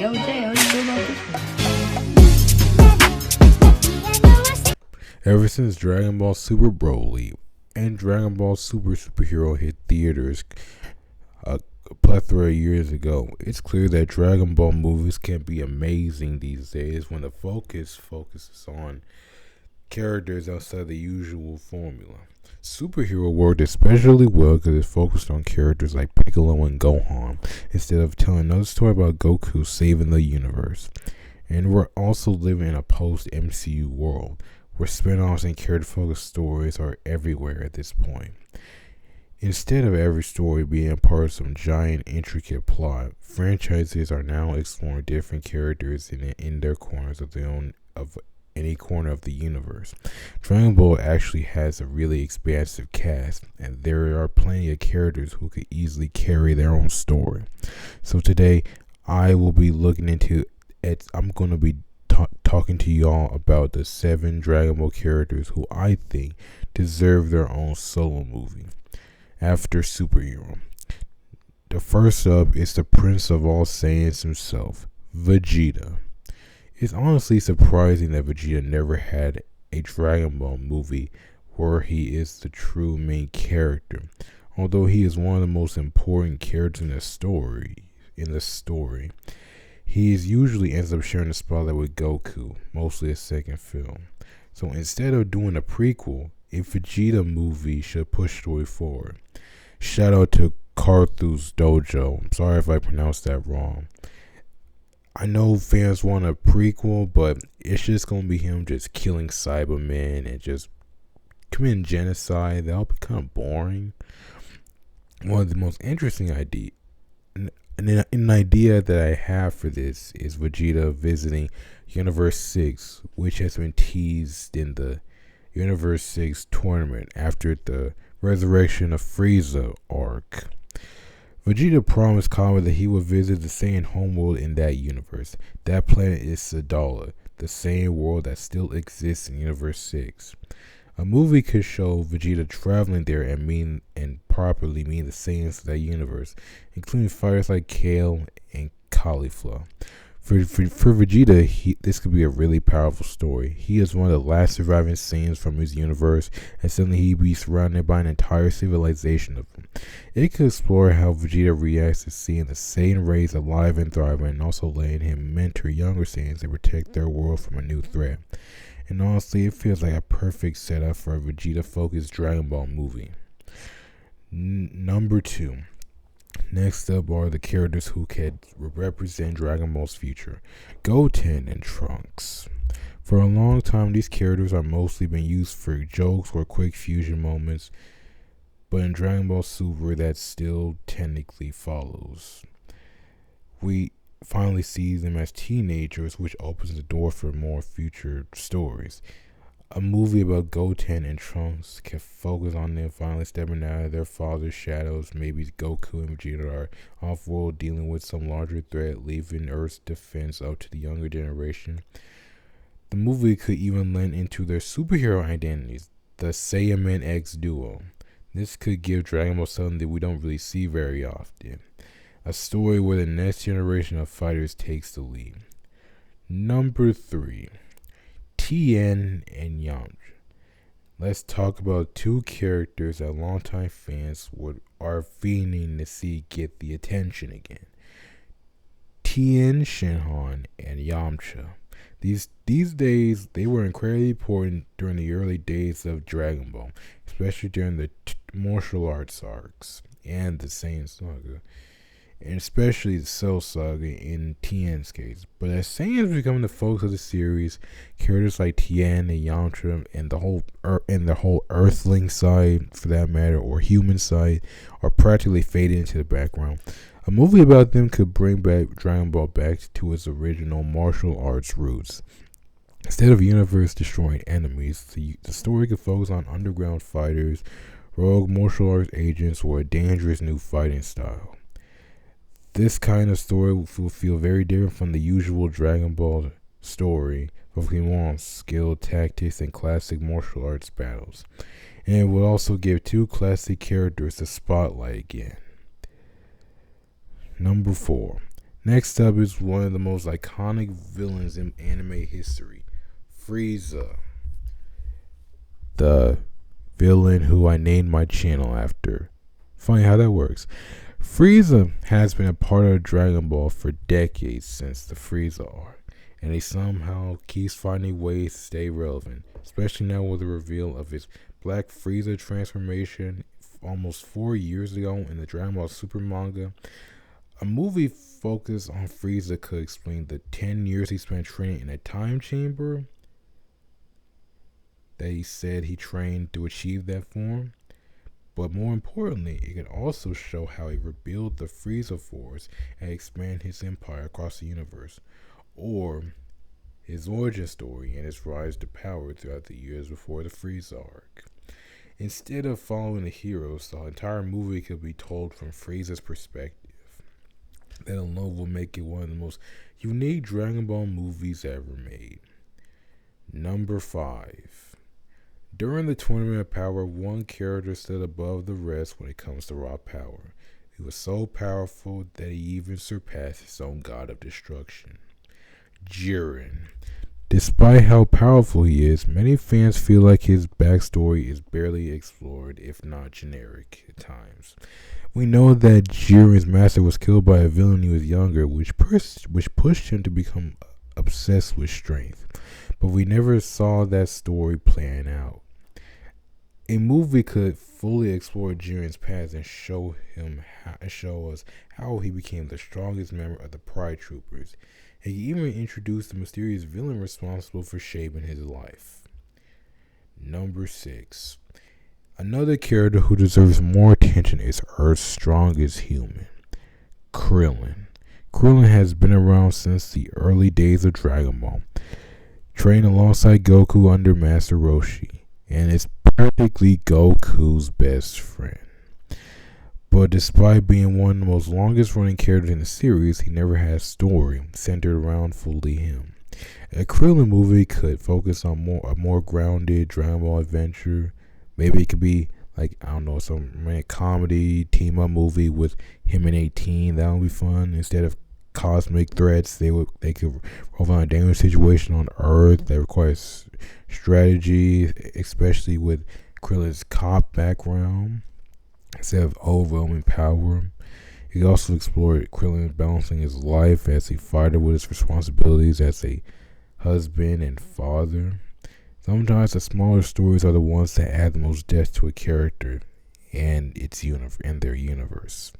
Yo, Jay, how you feel about this one? Ever since Dragon Ball Super Broly and Dragon Ball Superhero hit theaters a plethora of years ago, it's clear that Dragon Ball movies can be amazing these days when the focuses on characters outside the usual formula. Superhero worked especially well because it focused on characters like Piccolo and Gohan instead of telling another story about Goku saving the universe. And we're also living in a post-MCU world where spin-offs and character-focused stories are everywhere at this point. Instead of every story being part of some giant, intricate plot, franchises are now exploring different characters in their corners of their own of any corner of the universe. Dragon Ball actually has a really expansive cast, and there are plenty of characters who could easily carry their own story. So today, I will be looking into it. I'm going to be talking to y'all about the 7 Dragon Ball characters who I think deserve their own solo movie after Superhero. The first up is the Prince of all Saiyans himself, Vegeta. It's honestly surprising that Vegeta never had a Dragon Ball movie where he is the true main character, although he is one of the most important characters in the story. He usually ends up sharing the spotlight with Goku, mostly a second film. So instead of doing a prequel, a Vegeta movie should push story forward. Shout out to Carthu's Dojo. I'm sorry if I pronounced that wrong. I know fans want a prequel, but it's just going to be him just killing Cybermen and just committing genocide. That'll be kind of boring. One of the most interesting ideas, an idea that I have for this is Vegeta visiting Universe 6, which has been teased in the Universe 6 tournament after the Resurrection of Frieza arc. Vegeta promised Kama that he would visit the Saiyan homeworld in that universe. That planet is Sadala, the Saiyan world that still exists in Universe 6. A movie could show Vegeta traveling there and properly meet the Saiyans of that universe, including fighters like Kale and Caulifla. For Vegeta, this could be a really powerful story. He is one of the last surviving Saiyans from his universe, and suddenly he'd be surrounded by an entire civilization of them. It could explore how Vegeta reacts to seeing the Saiyan race alive and thriving, and also letting him mentor younger Saiyans to protect their world from a new threat. And honestly, it feels like a perfect setup for a Vegeta-focused Dragon Ball movie. Number 2. Next up are the characters who can represent Dragon Ball's future, Goten and Trunks. For a long time, these characters are mostly been used for jokes or quick fusion moments, but in Dragon Ball Super, that still technically follows. We finally see them as teenagers, which opens the door for more future stories. A movie about Goten and Trunks can focus on them finally stepping out of their father's shadows. Maybe Goku and Vegeta are off-world dealing with some larger threat, leaving Earth's defense up to the younger generation. The movie could even lend into their superhero identities, the Saiyaman X duo. This could give Dragon Ball something that we don't really see very often. A story where the next generation of fighters takes the lead. Number 3. Tien and Yamcha. Let's talk about 2 characters that longtime fans are fiending to see get the attention again. Tien Shinhan and Yamcha. These days, they were incredibly important during the early days of Dragon Ball, especially during the martial arts arcs and the Saiyan Saga, and especially the Cell Saga in Tien's case. But as Saiyans become the focus of the series, characters like Tien and Yamcha and the whole Earthling side, for that matter, or human side, are practically fading into the background. A movie about them could bring back Dragon Ball back to its original martial arts roots. Instead of universe-destroying enemies, the story could focus on underground fighters, rogue martial arts agents, or a dangerous new fighting style. This kind of story will feel very different from the usual Dragon Ball story, focusing more on skill, tactics, and classic martial arts battles. And it will also give 2 classic characters the spotlight again. Number 4. Next up is one of the most iconic villains in anime history, Frieza, the villain who I named my channel after. Funny how that works. Frieza has been a part of Dragon Ball for decades since the Frieza arc, and he somehow keeps finding ways to stay relevant, especially now with the reveal of his Black Frieza transformation almost 4 years ago in the Dragon Ball Super manga. A movie focused on Frieza could explain the 10 years he spent training in a time chamber that he said he trained to achieve that form. But more importantly, it could also show how he rebuilt the Frieza Force and expand his empire across the universe, or his origin story and his rise to power throughout the years before the Frieza arc. Instead of following the heroes, the entire movie could be told from Frieza's perspective. That alone will make it one of the most unique Dragon Ball movies ever made. Number 5. During the Tournament of Power, one character stood above the rest when it comes to raw power. He was so powerful that he even surpassed his own god of destruction, Jiren. Despite how powerful he is, many fans feel like his backstory is barely explored, if not generic at times. We know that Jiren's master was killed by a villain when he was younger, which pushed him to become obsessed with strength. But we never saw that story playing out. A movie could fully explore Jiren's past and show us how he became the strongest member of the Pride Troopers. He even introduced the mysterious villain responsible for shaping his life. Number 6. Another character who deserves more attention is Earth's strongest human, Krillin. Krillin has been around since the early days of Dragon Ball, trained alongside Goku under Master Roshi, and is practically Goku's best friend. But despite being one of the most longest running characters in the series, he never had a story centered around fully him. A Krillin movie could focus on a more grounded Dragon Ball adventure. Maybe it could be like, I don't know, some romantic comedy team up movie with him and 18. That would be fun. Instead of cosmic threats, they could roll on a dangerous situation on Earth that requires strategy, especially with Krillin's cop background. Instead of overwhelming power, he also explored Krillin balancing his life as a fighter with his responsibilities as a husband and father. Sometimes the smaller stories are the ones that add the most depth to a character and their universe.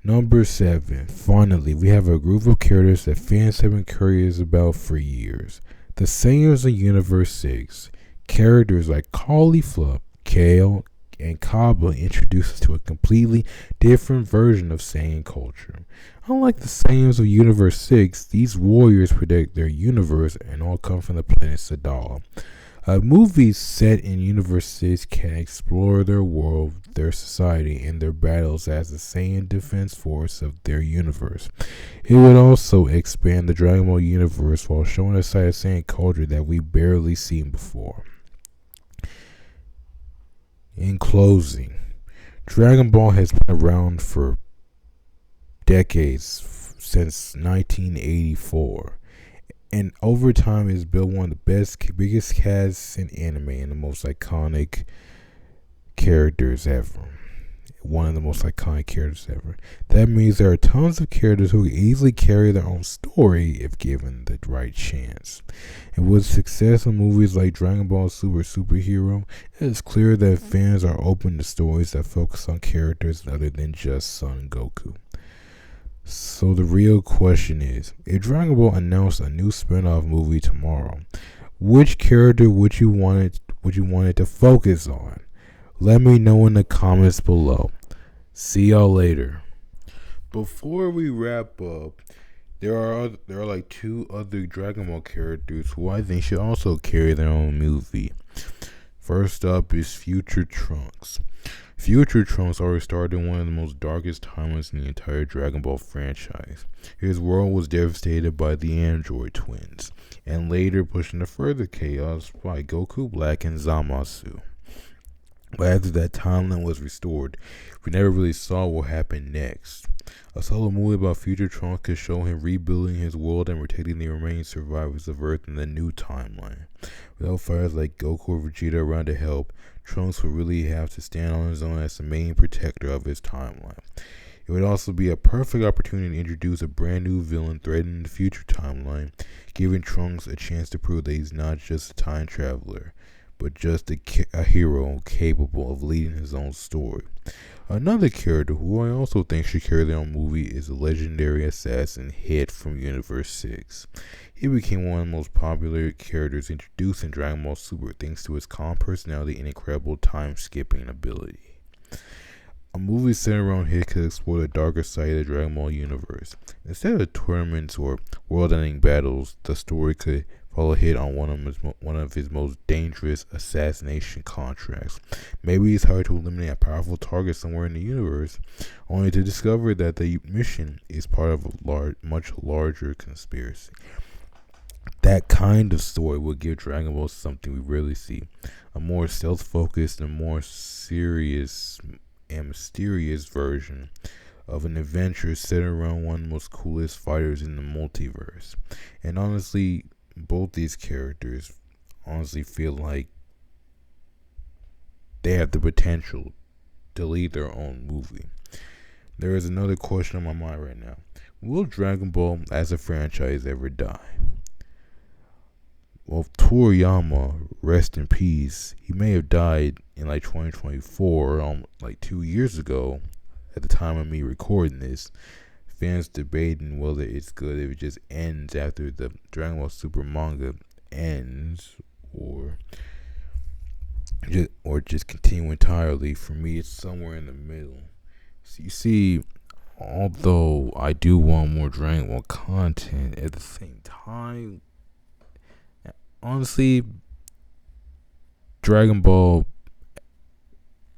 Number 7. Finally, we have a group of characters that fans have been curious about for years. The Saiyans of Universe 6. Characters like Caulifla, Kale, and Cabba introduce us to a completely different version of Saiyan culture. Unlike the Saiyans of Universe 6, these warriors protect their universe and all come from the planet Sadala. Movies set in Universe 6 can explore their world, their society, and their battles as the Saiyan defense force of their universe. It would also expand the Dragon Ball universe while showing a side of Saiyan culture that we barely seen before. In closing, Dragon Ball has been around for decades, since 1984, and over time has built one of the biggest casts in anime and the most iconic characters ever. One of the most iconic characters ever. That means there are tons of characters who can easily carry their own story if given the right chance. And with success in movies like Dragon Ball Superhero, it is clear that fans are open to stories that focus on characters other than just Son Goku. So the real question is, if Dragon Ball announced a new spin-off movie tomorrow, which character would you want it to focus on? Let me know in the comments below. See y'all later. Before we wrap up, there are like 2 other Dragon Ball characters who I think should also carry their own movie. First up is Future Trunks. Future Trunks already started in one of the most darkest timelines in the entire Dragon Ball franchise. His world was devastated by the android twins, and later pushed into further chaos by Goku Black and Zamasu. But after that timeline was restored, we never really saw what happened next. A solo movie about future Trunks could show him rebuilding his world and protecting the remaining survivors of Earth in the new timeline. Without fighters like Goku or Vegeta around to help, Trunks would really have to stand on his own as the main protector of his timeline. It would also be a perfect opportunity to introduce a brand new villain threatening the future timeline, giving Trunks a chance to prove that he's not just a time traveler, but just a hero capable of leading his own story. Another character who I also think should carry their own movie is the legendary assassin Hit from Universe 6. He became one of the most popular characters introduced in Dragon Ball Super thanks to his calm personality and incredible time-skipping ability. A movie centered around Hit could explore the darker side of the Dragon Ball universe. Instead of tournaments or world-ending battles, the story could follow Hit on one of his most dangerous assassination contracts. Maybe he's hired to eliminate a powerful target somewhere in the universe, only to discover that the mission is part of a much larger conspiracy. That kind of story would give Dragon Ball something we rarely see, a more stealth-focused and more serious and mysterious version of an adventure set around one of the most coolest fighters in the multiverse. And honestly, both these characters feel like they have the potential to lead their own movie. There is another question on my mind right now. Will Dragon Ball as a franchise ever die? Well, Toriyama, rest in peace, he may have died in like 2024, like 2 years ago, at the time of me recording this. Fans debating whether it's good if it just ends after the Dragon Ball Super manga ends, or just continue entirely. For me, it's somewhere in the middle. So you see, although I do want more Dragon Ball content, at the same time, honestly, Dragon Ball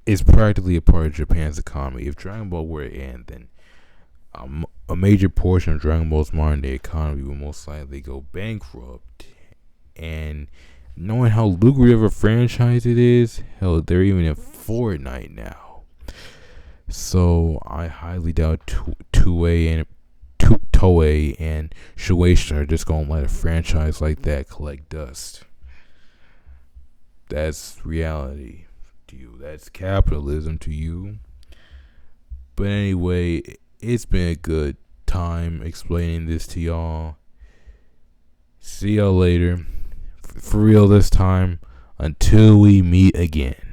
is practically a part of Japan's economy. If Dragon Ball were to end, then a major portion of Dragon Ball's modern day economy will most likely go bankrupt. And knowing how lucrative a franchise it is, hell, they're even in Fortnite now. So I highly doubt Toei and Shueisha are just gonna let a franchise like that collect dust. That's reality to you. That's capitalism to you. But anyway, it's been a good time explaining this to y'all. See y'all later. For real this time. Until we meet again.